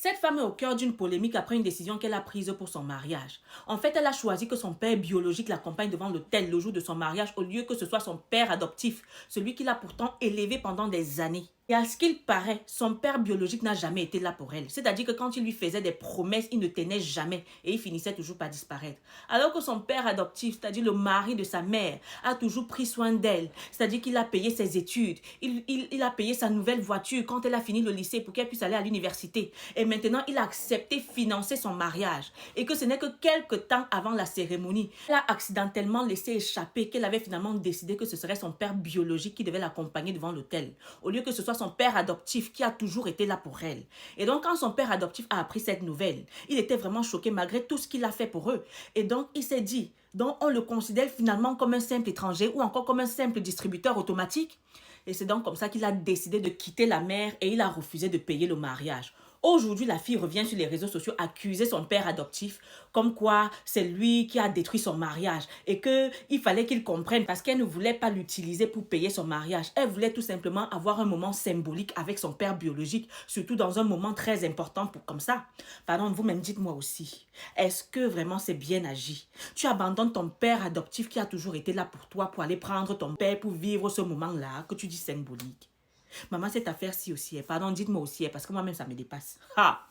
Cette femme est au cœur d'une polémique après une décision qu'elle a prise pour son mariage. En fait, elle a choisi que son père biologique l'accompagne devant l'autel le jour de son mariage au lieu que ce soit son père adoptif, celui qu'il a pourtant élevé pendant des années. Et à ce qu'il paraît, son père biologique n'a jamais été là pour elle. C'est-à-dire que quand il lui faisait des promesses, il ne tenait jamais et il finissait toujours par disparaître. Alors que son père adoptif, c'est-à-dire le mari de sa mère, a toujours pris soin d'elle. C'est-à-dire qu'il a payé ses études, il a payé sa nouvelle voiture quand elle a fini le lycée pour qu'elle puisse aller à l'université. Et maintenant, il a accepté financer son mariage. Et que ce n'est que quelques temps avant la cérémonie, elle a accidentellement laissé échapper qu'elle avait finalement décidé que ce serait son père biologique qui devait l'accompagner devant l'autel, au lieu que ce soit son père adoptif qui a toujours été là pour elle. Et donc, quand son père adoptif a appris cette nouvelle, il était vraiment choqué malgré tout ce qu'il a fait pour eux. Et donc, il s'est dit, donc on le considère finalement comme un simple étranger ou encore comme un simple distributeur automatique. Et c'est donc comme ça qu'il a décidé de quitter la mère et il a refusé de payer le mariage. Aujourd'hui, la fille revient sur les réseaux sociaux accuser son père adoptif comme quoi c'est lui qui a détruit son mariage et qu'il fallait qu'il comprenne parce qu'elle ne voulait pas l'utiliser pour payer son mariage. Elle voulait tout simplement avoir un moment symbolique avec son père biologique, surtout dans un moment très important comme ça. Pardon, vous-même dites-moi aussi, est-ce que vraiment c'est bien agi? Tu abandonnes ton père adoptif qui a toujours été là pour toi pour aller prendre ton père pour vivre ce moment-là que tu dis symbolique. Maman, cette affaire-ci aussi, pardon, dites-moi aussi, parce que moi-même, ça me dépasse. Ha!